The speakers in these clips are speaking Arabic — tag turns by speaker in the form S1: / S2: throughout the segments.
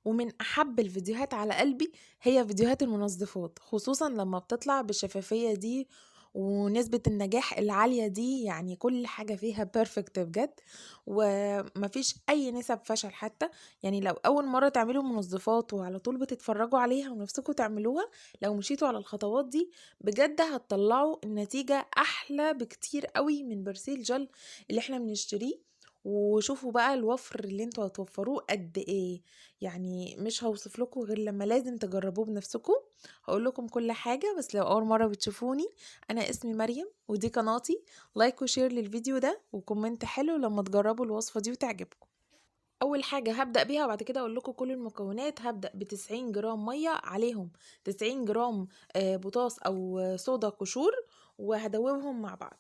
S1: ومن أحب الفيديوهات على قلبي هي فيديوهات المنظفات، خصوصا لما بتطلع بالشفافية دي ونسبة النجاح العالية دي. يعني كل حاجة فيها بيرفكت بجد، ومفيش أي نسب فشل حتى. يعني لو أول مرة تعملوا منظفات وعلى طول بتتفرجوا عليها ونفسكم تعملوها، لو مشيتوا على الخطوات دي بجد هتطلعوا النتيجة أحلى بكتير قوي من برسيل جل اللي احنا بنشتريه. وشوفوا بقى الوفر اللي انتوا هتوفروه قد ايه. يعني مش هوصف لكم غير لما لازم تجربوه بنفسكم. هقول لكم كل حاجة، بس لو اول مرة بتشوفوني، انا اسمي مريم ودي قناتي. لايك وشير للفيديو ده وكومنت حلو لما تجربوا الوصفة دي وتعجبكم. اول حاجة هبدأ بيها وبعد كده اقول لكم كل المكونات. هبدأ ب90 جرام مية، عليهم 90 جرام بوتاص او صودا قشور، وهدوبهم مع بعض.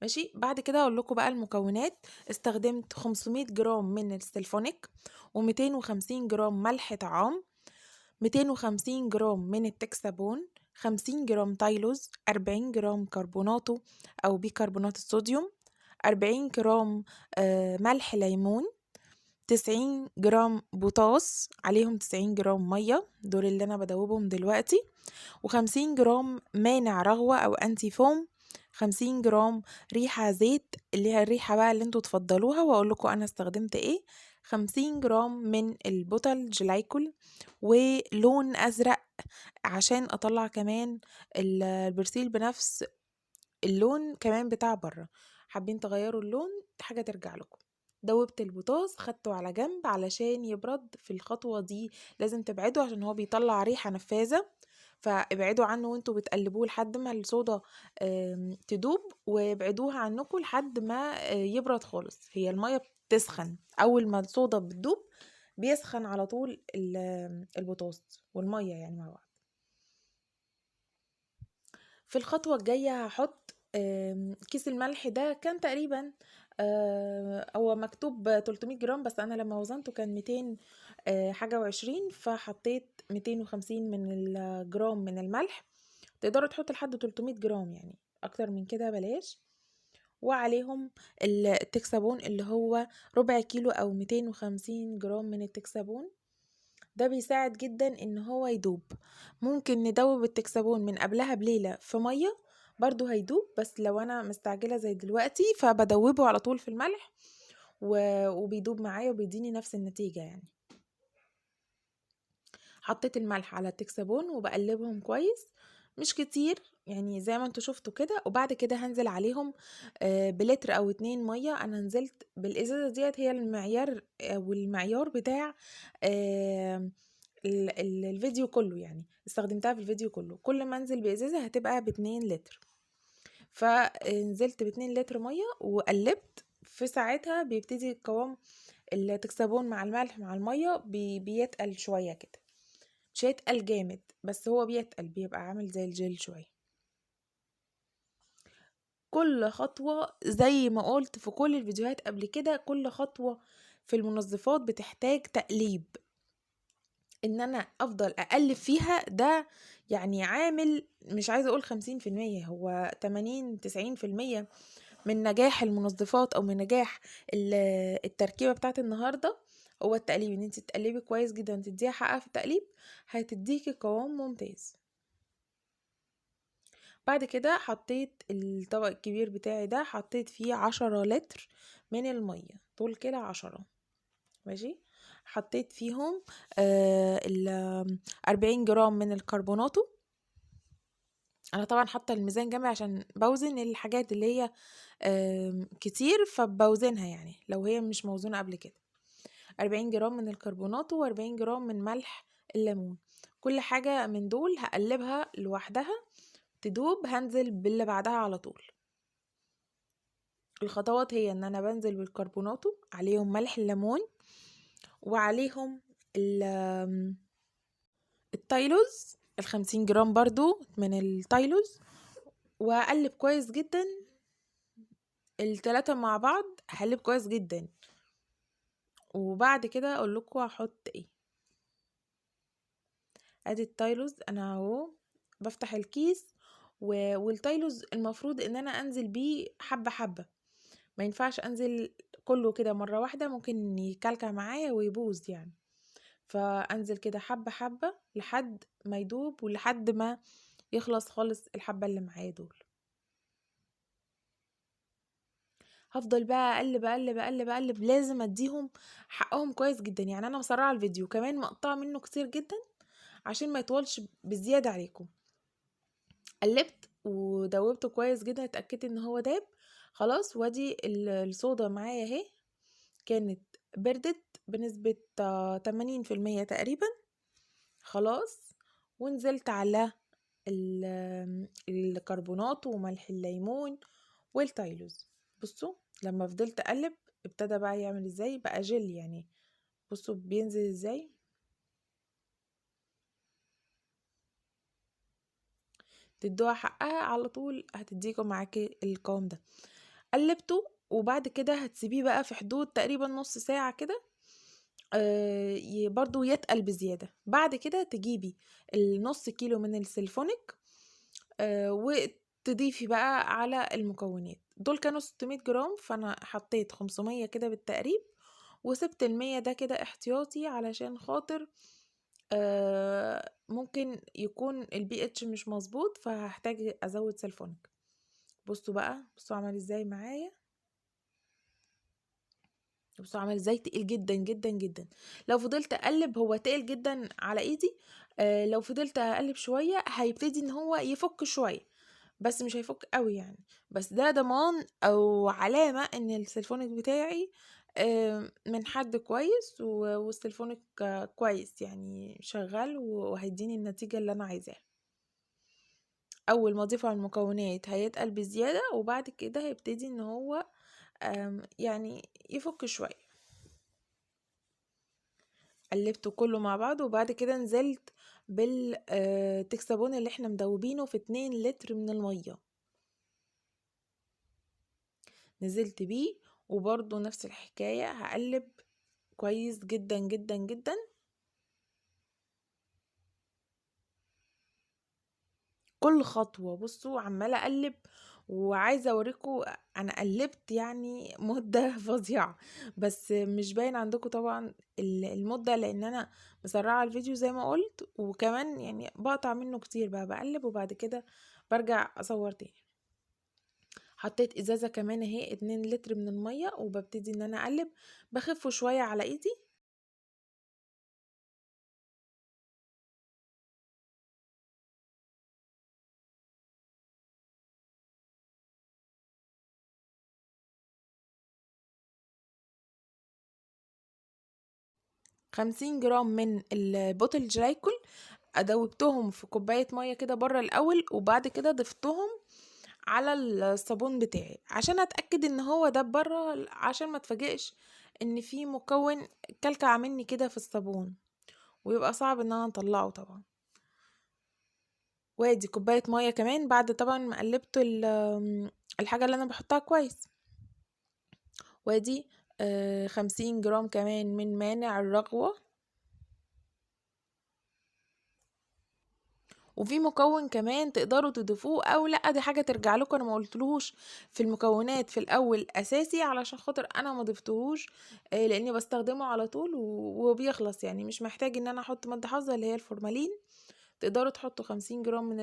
S1: ماشي، بعد كده اقول لكم بقى المكونات. استخدمت 500 جرام من السلفونيك، و250 جرام ملح طعام، 250 جرام من التكسابون، 50 جرام تايلوز، 40 جرام كربوناتو او بيكربونات الصوديوم، 40 جرام ملح ليمون، 90 جرام بوتاص، عليهم 90 جرام مية، دول اللي انا بدوبهم دلوقتي، و50 جرام مانع رغوة او انتي فوم، 50 جرام ريحة زيت اللي هي الريحة بقى اللي انتوا تفضلوها، واقول لكم انا استخدمت ايه. 50 جرام من البوتل جلايكول، ولون ازرق عشان اطلع كمان البرسيل بنفس اللون كمان بتاع بره. حابين تغيروا اللون، حاجة ترجع لكم. دوبت البوتاص خدته على جنب علشان يبرد. في الخطوة دي لازم تبعدوا عشان هو بيطلع ريحة نفاذة، فابعدوا عنه وانتوا بتقلبوه لحد ما الصودا تدوب، وابعدوها عنكم لحد ما يبرد خالص. هي المية بتسخن اول ما الصودا بتدوب، بيسخن على طول البوتاص والمية يعني مع بعض. في الخطوة الجاية هحط كيس الملح ده كان تقريبا هو مكتوب 300 جرام، بس انا لما وزنته كان 200 حاجة وعشرين، فحطيت 250 من الجرام من الملح. تقدروا تحطوا لحد 300 جرام، يعني اكتر من كده بلاش. وعليهم التكسابون اللي هو ربع كيلو او 250 جرام من التكسابون. ده بيساعد جدا ان هو يدوب. ممكن ندوب التكسبون من قبلها بليلة في مية برضو هيدوب، بس لو انا مستعجلة زي دلوقتي فبدوبه على طول في الملح وبيدوب معايا وبيديني نفس النتيجة يعني. حطيت الملح على التكسبون وبقلبهم كويس، مش كتير يعني زي ما انتوا شفتوا كده. وبعد كده هنزل عليهم بلتر او 2 مية. انا نزلت بالازازة ديت، هي المعيار والمعيار بتاع الفيديو كله، يعني استخدمتها في الفيديو كله. كل ما انزل بازازة هتبقى ب2 لتر، فنزلت ب2 لتر مية وقلبت. في ساعتها بيبتدي القوام التكسبون مع الملح مع المية بيتقل شوية كده، مش هيتقل جامد بس هو بيتقل، بيبقى عامل زي الجيل شوية. كل خطوة زي ما قلت في كل الفيديوهات قبل كده، كل خطوة في المنظفات بتحتاج تقليب. ان انا افضل اقلب فيها ده يعني عامل، مش عايزة اقول 50%، هو 80-90% من نجاح المنظفات او من نجاح التركيبة بتاعت النهاردة هو التقليب. ان انت تقلبي كويس جدا تديها حقها في التقليب، هتديكي قوام ممتاز. بعد كده حطيت الطبق الكبير بتاعي ده، حطيت فيه 10 لتر من المية، طول كده 10. ماشي، حطيت فيهم 40 جرام من الكربوناتو. انا طبعا حاطه الميزان جنبي عشان بوزن الحاجات اللي هي كتير، فبوزنها يعني لو هي مش موزونة قبل كده. 40 جرام من الكربوناتو و40 جرام من ملح الليمون. كل حاجة من دول هقلبها لوحدها تدوب، هنزل باللي بعدها على طول. الخطوات هي ان انا بنزل بالكربوناتو، عليهم ملح الليمون، وعليهم التايلوز 50 جرام برضو من التايلوز، واقلب كويس جدا التلاتة مع بعض، هقلب كويس جدا. وبعد كده اقول لكم هحط ايه. ادي التايلوز انا اهو بفتح الكيس والتايلوز المفروض ان انا انزل بيه حبة حبة، ما ينفعش انزل كله كده مرة واحدة، ممكن يكلكع معايا ويبوظ يعني. فانزل كده حبة حبة لحد ما يدوب ولحد ما يخلص خالص الحبة اللي معايا دول. هفضل بقى اقلب اقلب اقلب اقلب، لازم اديهم حقهم كويس جدا. يعني انا مسرعه الفيديو كمان مقطعه منه كتير جدا عشان ما يطولش بزياده عليكم. قلبت ودوبته كويس جدا، اتاكدت ان هو داب خلاص. وادي الصودا معايا اهي، كانت بردت بنسبه 80% تقريبا خلاص. ونزلت على الكربونات وملح الليمون والتايلوز. بصوا لما فضلت اقلب ابتدى بقى يعمل ازاي، بقى جل يعني. بصوا بينزل ازاي، تدوها حقها على طول هتديكم معاكي القوام ده. قلبته وبعد كده هتسيبيه بقى في حدود تقريبا نص ساعة كده، برضو يتقل بزيادة. بعد كده تجيبي النص كيلو من السلفونيك وتضيفي بقى على المكونات. دول كانوا 600 جرام، فانا حطيت 500 كده بالتقريب، وسبت 100 ده كده احتياطي علشان خاطر ممكن يكون البي اتش مش مظبوط فهحتاج ازود سلفونيك. بصوا بقى، بصوا عمل ازاي معايا، بصوا عمل ازاي تقيل جدا جدا جدا. لو فضلت اقلب، هو تقيل جدا على ايدي، لو فضلت اقلب شويه هيبتدي ان هو يفك شويه، بس مش هيفك قوي يعني. بس ده ضمان او علامة ان السلفونيك بتاعي من حد كويس، والسلفونيك كويس يعني شغال وهيديني النتيجة اللي انا عايزاها. اول ما اضيف على المكونات هيتقل بزيادة، وبعد كده هيبتدي ان هو يعني يفك شوية. قلبته كله مع بعض، وبعد كده نزلت بالتكسبون اللي احنا مدوبينه في 2 لتر من المية، نزلت بيه. وبرضو نفس الحكاية هقلب كويس جدا جدا جدا. كل خطوة بصوا عمالة اقلب، وعايزة اوريكم انا قلبت يعني مدة فظيعة، بس مش باين عندكم طبعا المدة لان انا مسرعة الفيديو زي ما قلت، وكمان يعني بقطع منه كتير بقى بقلب وبعد كده برجع اصور تاني. حطيت ازازة كمان اهي 2 لتر من المية، وببتدي ان انا اقلب، بخفه شوية على ايدي. 50 جرام من البوتل جلايكول دوبتهم في كوباية مية كده بره الأول، وبعد كده ضفتهم على الصابون بتاعي عشان اتأكد ان هو ده بره، عشان ما اتفاجئش ان في مكون كلكع مني كده في الصابون ويبقى صعب ان انا اطلعه طبعا. وادي كوباية مية كمان بعد طبعا ما قلبت الحاجة اللي انا بحطها كويس. وادي 50 جرام كمان من مانع الرغوة. وفي مكون كمان تقدروا تضيفوه او لا، دي حاجه ترجع لكم، انا ما قلتلهوش في المكونات في الاول اساسي علشان خاطر انا ما ضفتهوش، لاني بستخدمه على طول وبيخلص يعني، مش محتاج ان انا احط ماده حافظه اللي هي الفورمالين. تقدروا تحطوا 50 جرام من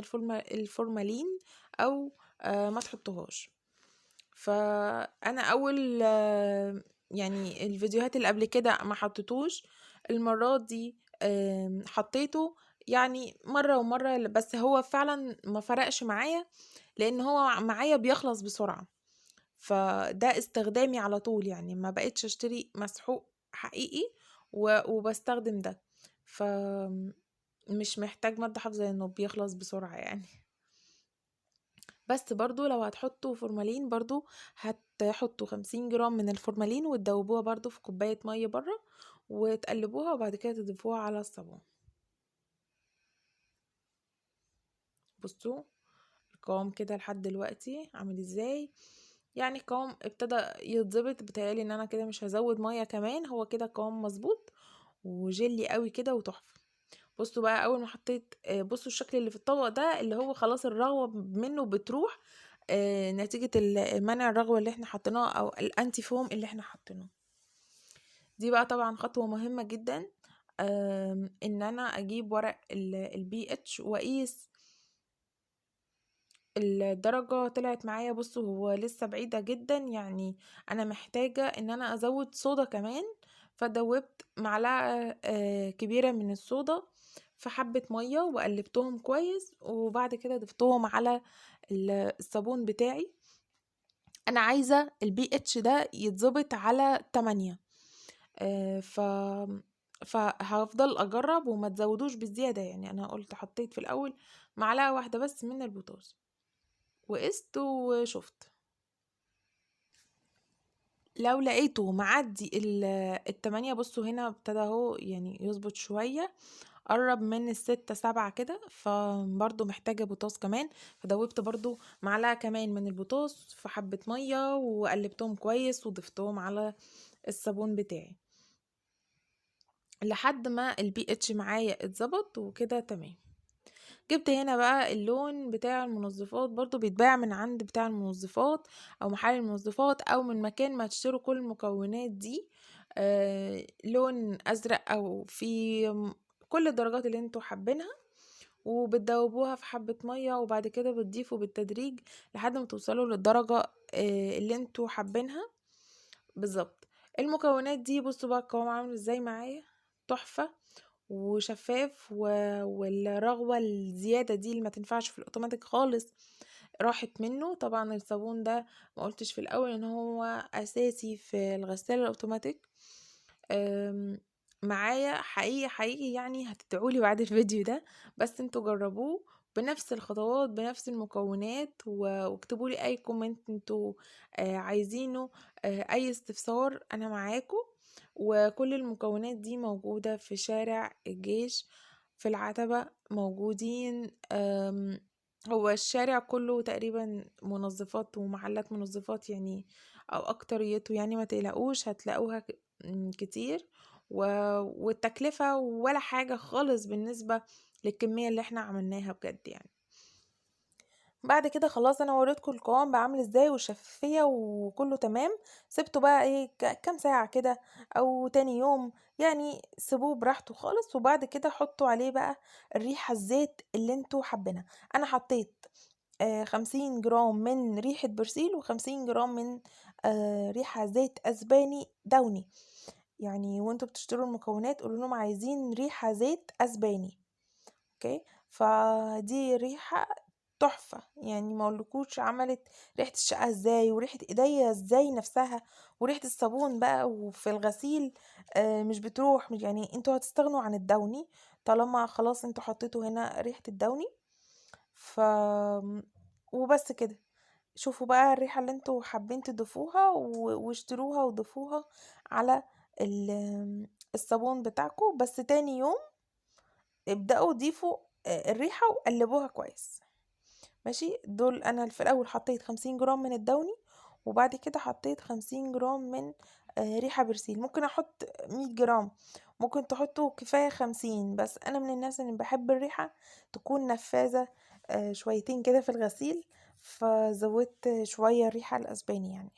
S1: الفورمالين او ما تحطوهاش. فانا اول يعني الفيديوهات اللي قبل كده ما حطيتوش، المرات دي حطيته يعني مرة ومرة، بس هو فعلا ما فرقش معايا لان هو معايا بيخلص بسرعة. فده استخدامي على طول يعني، ما بقتش اشتري مسحوق حقيقي وبستخدم ده، فمش محتاج مادة حافظة لانه بيخلص بسرعة يعني. بس برضو لو هتحطوا فورمالين برضو هتحطوا 50 جرام من الفورمالين وتدوبوها برضو في كوباية مية بره، وتقلبوها وبعد كده تضيفوها على الصابون. بصوا القوام كده لحد دلوقتي عامل ازاي، يعني القوام ابتدى يتظبط. بتهيالي ان انا كده مش هزود مية كمان، هو كده القوام مظبوط وجيلي قوي كده وتحفة. بصوا بقى اول ما حطيت بصوا الشكل اللي في الطبق ده اللي هو خلاص الرغوة منه بتروح نتيجة منع الرغوة اللي احنا حطيناه او الانتي فوم اللي احنا حطيناه. دي بقى طبعا خطوة مهمة جدا ان انا اجيب ورق البي اتش واقيس الدرجة. طلعت معايا، بصوا هو لسه بعيدة جدا، يعني انا محتاجة ان انا ازود صودا كمان. فدوبت معلقة كبيرة من الصودا في حبة مية وقلبتهم كويس، وبعد كده ضفتهم على الصابون بتاعي. انا عايزة البي اتش ده يتظبط على 8. ف فهفضل اجرب وما تزودوش بالزيادة. يعني انا قلت حطيت في الاول معلقة واحدة بس من البوتاش، وقست وشفت. لو لقيته معدي التمانية، بصوا هنا ابتدى اهو يعني يظبط شوية، قرب من الستة سبعة كده، فبرضو محتاجة بوتاص كمان. فدوبت برضو معلقة كمان من البوتاص في حبة مية وقلبتهم كويس وضفتهم على الصابون بتاعي لحد ما البي اتش معايا اتظبط وكده تمام. جبت هنا بقى اللون بتاع المنظفات، برضو بيتباع من عند بتاع المنظفات او محل المنظفات او من مكان ما تشتروا كل المكونات دي. لون ازرق او في كل الدرجات اللي انتوا حابينها، وبتدوبوها في حبة مية، وبعد كده بتضيفوا بالتدريج لحد ما توصلوا للدرجة اللي انتوا حابينها بالظبط. المكونات دي بصوا بقى القوام عامل ازاي معايا، تحفة وشفاف والرغوة الزيادة دي اللي ما تنفعش في الاوتوماتيك خالص راحت منه. طبعا الصابون ده ما قلتش في الاول ان هو اساسي في الغسالة الاوتوماتيك. معايا حقيقي حقيقي، يعني هتدعولي بعد الفيديو ده، بس انتوا جربوه بنفس الخطوات بنفس المكونات، واكتبوا لي اي كومنت انتوا عايزينه، اي استفسار انا معاكم. وكل المكونات دي موجودة في شارع الجيش في العتبة موجودين. هو الشارع كله تقريبا منظفات ومحلات منظفات يعني، او اكتريته يعني، ما تقلقوش هتلاقوها كتير. والتكلفة ولا حاجة خالص بالنسبة للكمية اللي احنا عملناها بجد يعني. بعد كده خلاص انا وريتكم القوام بعمل ازاي والشفافية وكله تمام. سبته بقى ايه كام ساعة كده او تاني يوم، يعني سيبوه براحته خالص. وبعد كده حطوا عليه بقى الريحة الزيت اللي انتوا حابينها. انا حطيت 50 جرام من ريحة برسيل و50 جرام من ريحة زيت اسباني دوني. يعني وانتوا بتشتروا المكونات قولوا لهم عايزين ريحة زيت اسباني. اوكي، فدي ريحة تحفة، يعني ما اقولكوش عملت ريحة الشقة ازاي وريحة ايديا ازاي نفسها وريحة الصابون بقى وفي الغسيل. مش بتروح، يعني انتوا هتستغنوا عن الدوني طالما خلاص انتوا حطيتوا هنا ريحة الدوني. ف وبس كده. شوفوا بقى الريحة اللي انتوا حابين تضيفوها واشتروها وضيفوها على الصابون بتاعكم. بس تاني يوم ابدأوا ضيفوا الريحة وقلبوها كويس. ماشي، دول انا في الاول حطيت 50 جرام من الدوني، وبعد كده حطيت 50 جرام من ريحة برسيل. ممكن احط 100 جرام، ممكن تحطوا كفاية 50، بس انا من الناس اللي بحب الريحة تكون نفاذة شويتين كده في الغسيل، فزودت شوية الريحة الاسباني يعني.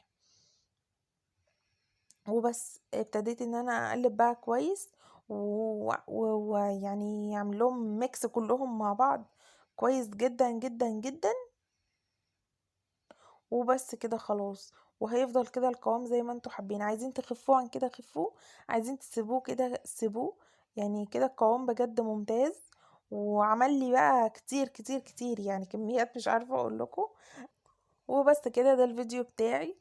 S1: وبس ابتديت ان انا اقلب بقى كويس ويعني يعمل لهم ميكس كلهم مع بعض كويس جدا جدا جدا. وبس كده خلاص، وهيفضل كده القوام زي ما انتوا حابين. عايزين تخفوه عن كده خفوه، عايزين تسيبوه كده سيبوه. يعني كده القوام بجد ممتاز، وعمل لي بقى كتير كتير كتير، يعني كميات مش عارفة اقول لكم. وبس كده ده الفيديو بتاعي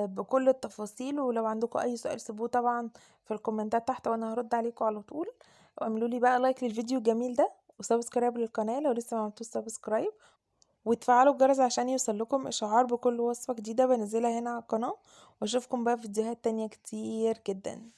S1: بكل التفاصيل. ولو عندكم اي سؤال سيبوه طبعا في الكومنتات تحت وانا هرد عليكم على طول. واعملوا لي بقى لايك للفيديو الجميل ده وسبسكرايب للقناة لو لسه ما عملتوش سبسكرايب، وتفعلوا الجرس عشان يوصل لكم اشعار بكل وصفة جديدة بنزلها هنا على القناة. واشوفكم بقى في فيديوهات تانية كتير جدا.